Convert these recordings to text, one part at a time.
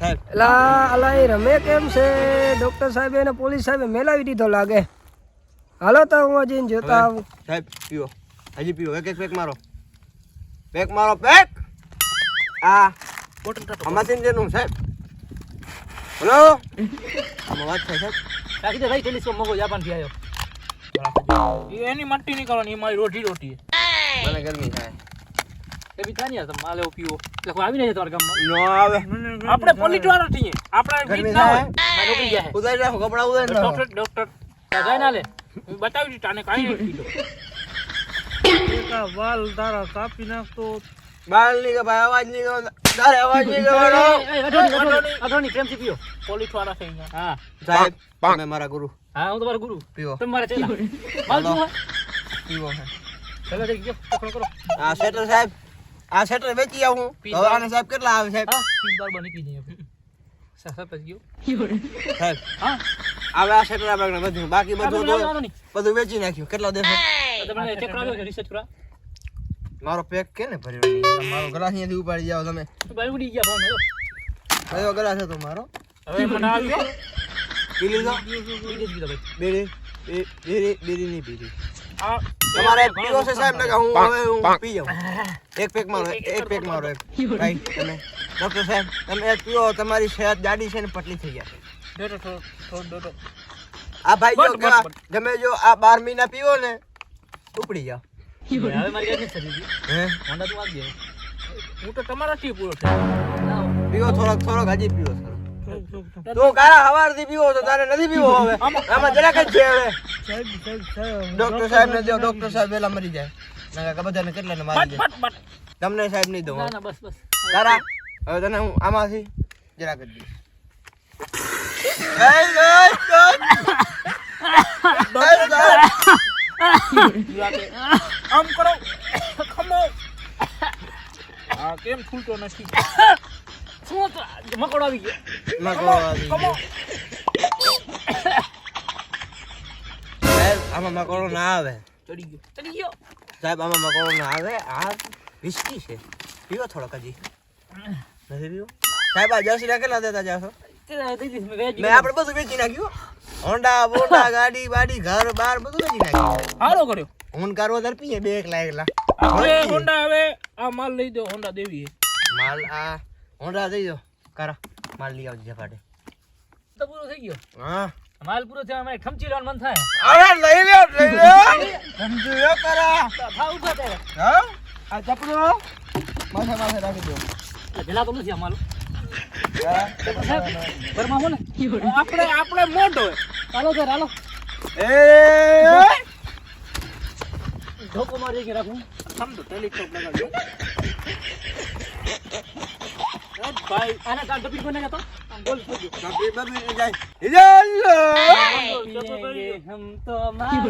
સાહેબ એલા અલા એ રમે કેમ છે? ડોક્ટર સાહેબ અને પોલીસ સાહેબે મેલાવી દીધો લાગે. હાલો તો હું જઈને જોતા આવું. સાહેબ પીવો, હજી પીવો. એક પેક મારો, પેક મારો, પેક. આમાં સિંજેનું સાહેબ. હેલો આમાં વાત છે સાહેબ. રાખી દે ભાઈ, ટેલિસ્કોપ મગો જાપાન થી આવ્યો. એની મટ્ટી નહીં કરવાની, એ મારી રોટી મને ગરમી થાય. એ બી થાય ને યાર, તમે માલ એવો પીવો એટલે કોઈ આવી નહીં તમારા ગામમાં. નો આવે. આપણે પોલીસ વાળા છીએ, આપણે ગરમી ના હોય. થાય. મારી નોકરી જાય. ઉતારી રાખો, કપડા ઉતારી રાખો. ડોક્ટર જાય ના લે, બતાવી દીધું આને કાંઈ નથી કીધું. વાલ તારા કાપી નાખતો. બાલ ની કે ભાઈ અવાજ ની કરવાનો. તારે અવાજ ની કરવાનો. અઢોની પ્રેમથી પીઓ, પોલીસ વાળા છે અહીંયા. હા સાહેબ તમે મારા ગુરુ. હા, હું તમારો ગુરુ, પીવો, તમે મારા ચેલા. માલ પીવો હે? પીવો હે. ચાલો જઈ ગયો, પકડો કરો. આ શેટર સાહેબ, આ શેટર વેચી આવું. હવે આને સાહેબ કેટલા આવે સાહેબ? હા, 3 બાર બની કીધી આપણે. સાસા ગયો. સાહેબ હા, હવે આ શેટર આપણે બધું બાકી બધું તો બધું વેચી નાખ્યું. કેટલા દેશો? તમને ચેક કરાવ્યો છે, રિસર્ચ કરા. મારો પેક કે ને ભર્યો નહીં. મારો ગ્લાસ અહીંયાથી ઉપાડી જાઓ તમે. ભાઈ ઉડી ગયા ફોન. કયો ગ્લાસ હતો મારો? હવે મને આવ્યો. પી લીધો? પી દીધો ભાઈ. બેરી નહીં પીધી. આ તમારે પીવો છે સાહેબ ને કે હું હવે હું પી જાઉં? એક પેક મારો, એક પેક મારો. ભાઈ તમે ડોક્ટર સાહેબ તમે એક પીવો, તમારી સેહત જાડી છે ને પતલી થઈ જાય. ડોટો. આ ભાઈ જો કેવા તમે જો આ 12 મહિના પીવો ને ઉપડી જાવ. હવે મારી ગાડી નથી થતી. હે હોન્ડા તું આવી જાય. હું તો તમારાથી પૂરો થયો. પીવો થોડોક હજી પીવો થોડોક. તું કારા હવારથી પીવો તો તારે નથી પીવો હવે. આમાં જરાક જ છે હવે. ડોક્ટર સાહેબ ને જો, ડોક્ટર સાહેબ વેલા મરી જાય. નકા કે બધાને કેટલાને મારી જાય. બટ તમને સાહેબ નહીં દઉં. ના બસ તારા હવે તને હું આમાંથી જરાક જ દઈશ. આમ કરો, ખમો. આ કેમ ફૂલતો નથી? શું તો મકોડો આવી ગયો. ખમો. સાહેબ આમાં મકોડો ના આવે. ચડી ગયો. સાહેબ આમાં મકોડો ના આવે. આ વિસ્કી છે, પીવો થોડોક હજી. નથી પીવો સાહેબ? આ જર્સી કેટલા દેતા જાશો? મેં આપણે બધું વેચી નાખ્યું. હોન્ડા બોન્ડા ગાડી બાડી ઘર બાર બધું વેચી નાખ્યું. હારો કર્યો. હું કારો દર પીએ 2 એકલા હવે હોન્ડા, હવે આ માલ લઈ દો. હોન્ડા દેવી માલ. આ હોન્ડા દઈ દો. કારા માલ લઈ આવજો જપાડે. તો પૂરો થઈ ગયો. હા માલ પૂરો થયો, અમારે ખમચી લેવાનું મન થાય. અરે લઈ લ્યો સમજો યો કરા. ભાવ ઉભા થાય. હા આ ચપડો માથે રાખી દો. પેલા તો નથી અમારું. હા ઘરમાં હો ને આપણે મોટો હોય. ચાલો સર હાલો. એ ધોકો મારી કે રાખું. સમજો ટેલિસ્કોપ લગાડજો. ભાઈ આના કાન ટપી કોને જતો? આમ બોલ ફોડજો. બાપી બાપી જાય હિલો. હમ તો મારા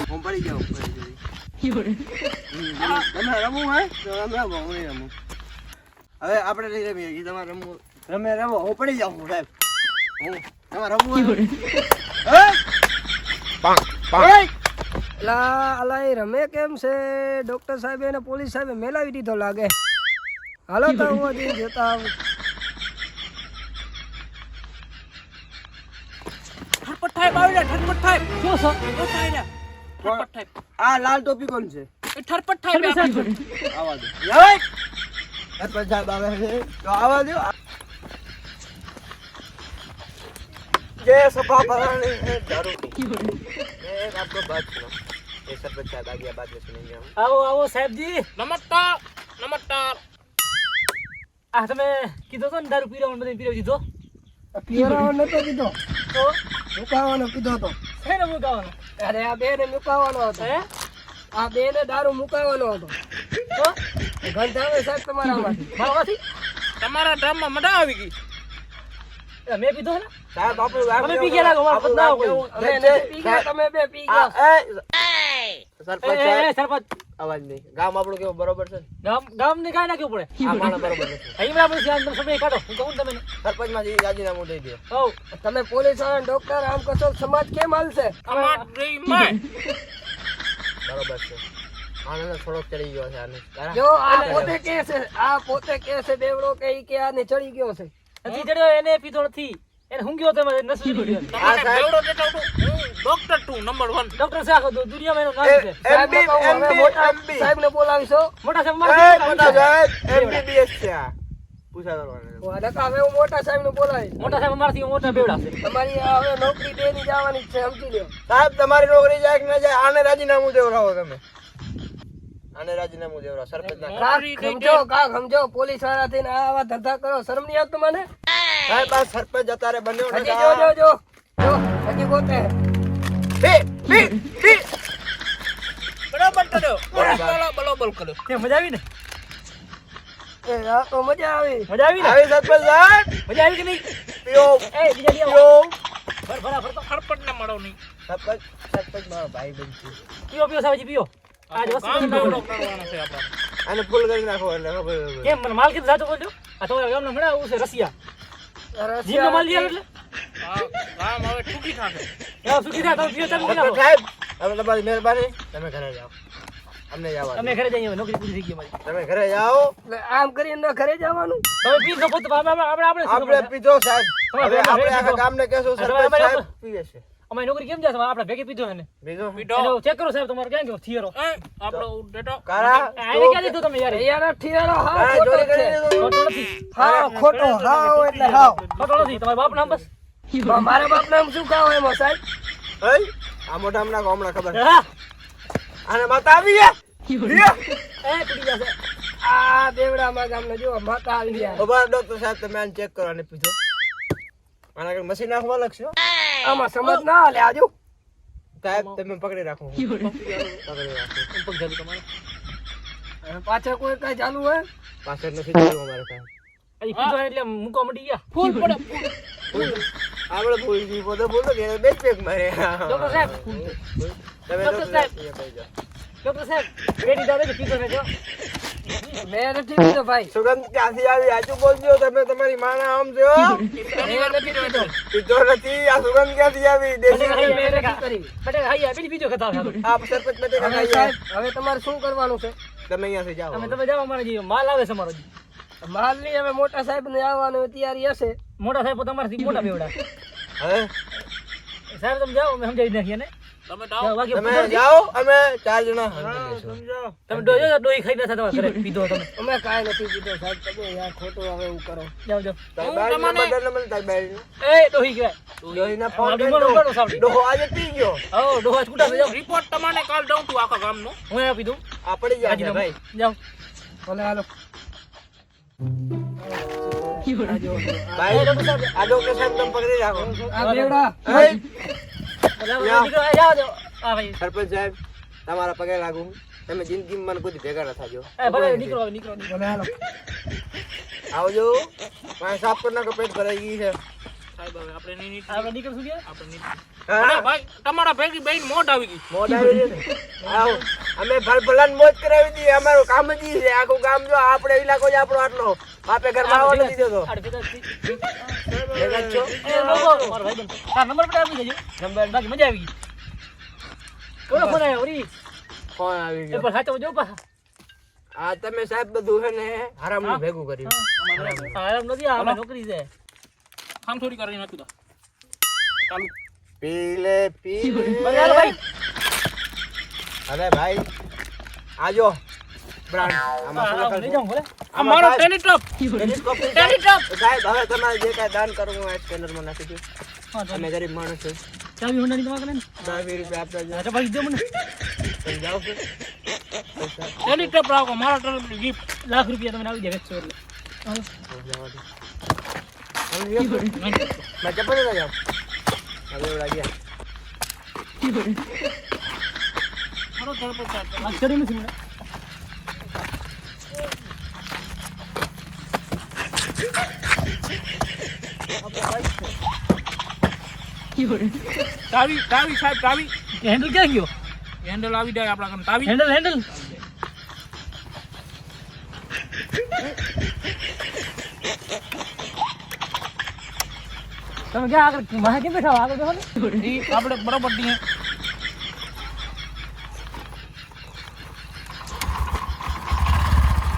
હું પડી જાઉં. તમે રમવું હે તો રમો, હું નહીં રમું. હવે આપણે નહીં રમીએ. તમારે રમવું રમો. હું પડી જાઉં સાહેબ. હું તમારે રમવું હે? અલા એ રમે કેમ છે? ડોક્ટર સાહેબ અને પોલીસ સાહેબે મેલાવી દીધો લાગે. હાલો તો હું જઈને જોતા આવું. ઠટપટ થાય બાવડા, ઠટપટ થાય. શું છો? થાય ને. ઠટપટ થાય. આ લાલ ટોપી કોણ છે? એ ઠટપટ થાય બે આપણે. આવા દો. યય અરે સાહેબ આવે છે તો આવા દો. जय सपा परानी है दारू की एक आपको बात सुनो. ये सब बच्चा आ गया, बाद में सुनेंगे हम. આવો સાહેબજી. નમસ્કાર. આ તમે કીધો તો ને દારૂ પીરાવાનું બધું પીરાવી દીધો. પીવરાવાનો નતો કીધો, તો મુકાવાનો કીધો તો. શેને મુકાવાનો? અરે આ બે ને મુકાવાનો હતો. હે? આ બે ને દારૂ મુકાવાનો હતો. તો ગંધ આવે સાહેબ તમારામાંથી. મારામાંથી તમારા ટાઈમમાં મજા આવી ગઈ. મેં પીધો ને સાહેબ આપણું તમે પી ગયા લાગો મારું ના હોય અમે નથી પી ગયા, તમે બે પી ગયા. સરપંચ સાહેબ, સરપંચ અવાજ નહીં. ગામ આપણું કેવું બરોબર છે ને? ગામ ને કાઈ નાખ્યું પડે આ માણસ બરોબર નથી. અહીં આપણે ધ્યાન તમે સમય કાઢો હું કહું તમને સરપંચમાંથી રાજીનામું દઈ દો. હો તમે પોલીસ વાળા ડોક્ટર આમ કશો સમાજ કેમ હાલશે? અમાર ડ્રીમમાં બરોબર છે. આનંદ થોડોક ચડી ગયો છે આને. તારા? જો આ પોતે કે છે બેવડો કે ઈ કે આને ચડી ગયો છે. નથી ચડ્યો એને પીધો નથી એને ઊંઘ્યો તમે નસી ગયો તમારે બેવડો દેતો હું ડોક્ટર છું નંબર 1. ડોક્ટર છે આખો દુનિયામાં એનું નામ છે સાહેબ ને કહું, હવે મોટા MB. સાહેબને બોલાવીશો. મોટા સાહેબ એ મારા મોટા સાહેબ, MBBS છે આ. પૂછા કરવાના. હવે નકા હવે હું મોટા સાહેબને બોલાવીશ. મોટા સાહેબ મારાથી મોટા બેવડા છે તમારી આ હવે નોકરી બેની જવાની જ છે, સમજી લ્યો. સાહેબ તમારી નોકરી જાય કે ન જાય આને રાજીનામું દેવરાવો તમે. આને રાજીનામું દેવરાવો સરપંચ ના. કાક સમજો પોલીસ વાળા થઈને આવા ધંધા કરો, શરમ નહીં આવતું મને? સાહેબ આ સરપંચ અત્યારે બન્યો ને. હજી જો હજી પોતે બરાબર કર્યો. બરાબર કર્યો. કે મજા આવી ને આ તો મજા આવી. મજા આવી ને આવી સરપંચ સાહેબ મજા આવી કે નહીં પીઓ એ બીજા દી આવો પીઓ. ભરા ભરતો સરપંચને મળો નહીં. સરપંચ મારો ભાઈ બન છે. પીઓ સાહેબજી પીઓ આજ વસ્તુ કામ તમને બેવડો ખબર. કરવાનો છે આપણે. આને ફૂલ કરી નાખો એટલે ખબર. કેમ મને માલ કીધું સાચો બોલજો આ તો એમને મળ્યા આવું છે રસિયા જીનો માલ લીધો એટલે આ ગામ હવે ઠૂકી થાશે. એ સુખી થા તમે પીઓ ચાલુ સરપંચ નાખો સાહેબ હવે તમારી મહેરબાની તમે ઘરે જાઓ. અમને જવા દો. તમે ઘરે જઈએ નોકરી પૂરી થઈ ગઈ મારી તમે ઘરે જાઓ. એટલે આમ કરીને ઘરે જવાનું. તમે પી લો પોતે આપણે આપણે પીધો સાહેબ. તમારે હવે આપણે પીધો. આખા ગામને કહેશું સરપંચ અમારે સાહેબ પીએ છે. અમે નોકરી કેમ જશે આપણે ભેગે પીધો ને બીજો એનો ચેક કરો સાહેબ તમારે ક્યાં ગયો થિયરો આપણો ડેટો કારા આને ક્યાં દીધું તમે યાર યાર ઠિયારો હા કારા ખોટો ચોરી છે. કરી દીધું. ખોટો નથી હા ખોટો હાવ એટલે હાવ. ખોટો નથી તમારા બાપ નામ બસ મારા બાપ નામ શું ખાવ એમાં સાહેબ? હઈ આ મોઢા હમણાં ખબર. હા આને માતા આવી ગયા. એ તૂટી જશે આ બેવડામાં ગામને જો માતા આવી ગયા. ઉભા રહો ડોક્ટર સાહેબ તમે આને ચેક કરો આને પીધો. આના આગળ મશીન નાખવા લાગશો. આમાં સમજ ના હાલે આજુ. સાહેબ તમે પકડી રાખો. પકડી રાખો. પગ ચાલુ તમારે પાછળ કોઈ કઈ ચાલુ હોય? પાછળ નથી ચાલુ અમારે કાંઈ. અહીં પીધો એટલે મૂકવા મટી ગયા ફૂલ પડે ફૂલ. આપણે ભૂલ પોતે બોલો કે બે પેક મારે. ડોક્ટર સાહેબ તમે ડોક્ટર ડોક્ટર સાહેબ. સાહેબ કહી જાઓ. ડોક્ટર સાહેબ પેટી દાદા પીધો ને જો મેં નથી પીધો ભાઈ. સુગંધ ક્યાંથી આવી આજુ બોલજો તમે તમારી માના આમ છો. મેં નથી પીધો. પીધો નથી આ સુગંધ ક્યાંથી આવી દેશી બટેકા મેં નથી કરી. બટેકા ખાઈ પેલી બીજો ખતા આ સરપંચ બટેકા હવે ખાઈએ. સાહેબ હવે તમારે શું કરવાનું છે? તમે અહીંયાથી જાઓ. તમે જાઓ અમારે જે માલ આવે છે અમારો જે. માલ ની હવે મોટા સાહેબ ને આવવાની તૈયારી હશે. મોટા સાહેબ તમારાથી મોટા બેવડા હવે સાહેબ તમે જાઓ અમે સમજાવી નાખીએ ને તમે જાઓ, જાઓ. બાકી તમે પૂછો જાઓ અમે 4 જણા હંગામી લેશું. સમજો. તમે ડોહી ખાઈ ના તમારે ઘરે પીધો તમે અમે કાંઈ નથી પીધો સાહેબ. તમે યાર ખોટું હવે એવું કરો. જાઓ જાઓ તારી હું બારીનો તમને- બદલ નંબર તારી બારીનો. એ ડોહી કહેવાય ડોહીના ફોન આ કરી બીમાર દો. ઉપાડો સાવડી. ડોહો આજે પી ગયો. હો ડોહા છૂટા થઈ જાઓ રિપોર્ટ તમને કાલ દઉં છું આખા ગામનો. હું આપી દઉં આ પડી જાય છે ભાઈ. જાઓ ભલે હાલો. ભાઈ આ ડોક્ટર સાહેબ તમે પકડી રાખો. આ બેવડા હે, દીકરો જાઓ જાઓ હા ભાઈ સરપંચ સાહેબ તમારા પગે લાગુ. તમે જિંદગીમાં મને કોઈ ભેગા ન થાજો. એ ભલે નીકળો હવે, નીકળો ભલે હાલો. આવજો. મારે સાફ કરી નાખો પેટ ભરાઈ ગઈ છે. સાહેબ હવે આપણે નહીં નીકળીએ. આપણે નીકળશું કે આપણે નહીં. હા? અરે ભાઈ તમારા ભેગી બેન મોઢ આવી ગઈ. મોઢ આવી છે ને. આવો. અમે ભલભલાને મોજ કરાવી દીધી. અમારું કામ જ ઈ છે. આખું ગામ જો આપણે ઇલાકો જ આપણો આટલો. બાપે ઘરમાં આવવા નથી દેતો. ભેગા જ છો? નંબર પર આપી દેજો નંબર બાકી મજા આવી ગઈ કોનો ફોન આવ્યો ઓરી ફોન આવી એ ગયો. પણ સાચો જો પાછા આ તમે સાહેબ બધું છે ને હરામનું ભેગું કર્યું. આરામ નથી આ નોકરી છે કામ થોડી કરીને નાખી દો. ચાલુ. પી લે પી લે. ભલે હાલો ભાઈ હવે ભાઈ આજો બ્રાન્ડ આમાં શું લઈ લખેલું? જાઉં ભલે આ મારો સાહેબ, ટેલિટોપ. ટેલિસ્કોપ છે. ટેલિટોપ. સાહેબ હવે તમારે જે કાંઈ દાન કરવું હોય સ્કેનરમાં નાખી દો. હા તો અમે ગરીબ માણસ છે. ચાવી હોનાની તમારે કને 10-20 રૂપિયા આપતા જાઓ. તો ભાઈ દો મને તમે જાઓ છો? ટેલિટોપ રાખો મારા તરફથી gift. લાખ રૂપિયા તમને આવી જાય વેચશો એટલે હાલો. જવા દો. હવે લ્યો. મેં ચપ્પલ લેતા જાઓ. હવે એવડા ગયા. મારો તરફ ચાલતો. વાત કરી નથી મને તાવી તાવી સાહેબ તાવી હેન્ડલ ક્યાં ગયો હેન્ડલ આવી જાય આપણા કામ તાવી હેન્ડલ હેન્ડલ તમે ક્યાં આગળ માહે કેમ બેઠા હો? આગળ બેઠો ને ઈ આપણે બરોબર થી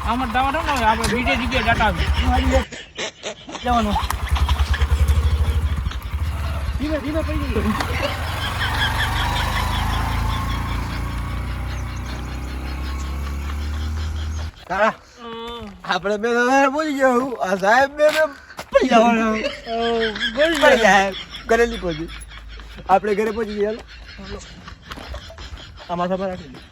આમાં દાવા દો ને આપણે બીજે જગ્યાએ ડાટા આવી જવાનું ધીમે ધીમે પડી ગયું તારા આપણે બે પહોંચી જાવ આ સાહેબ બે પડી જવાના પડી જાય ઘરે નહીં પહોંચી આપણે ઘરે પહોંચી ગયા આમાં સભા રાખી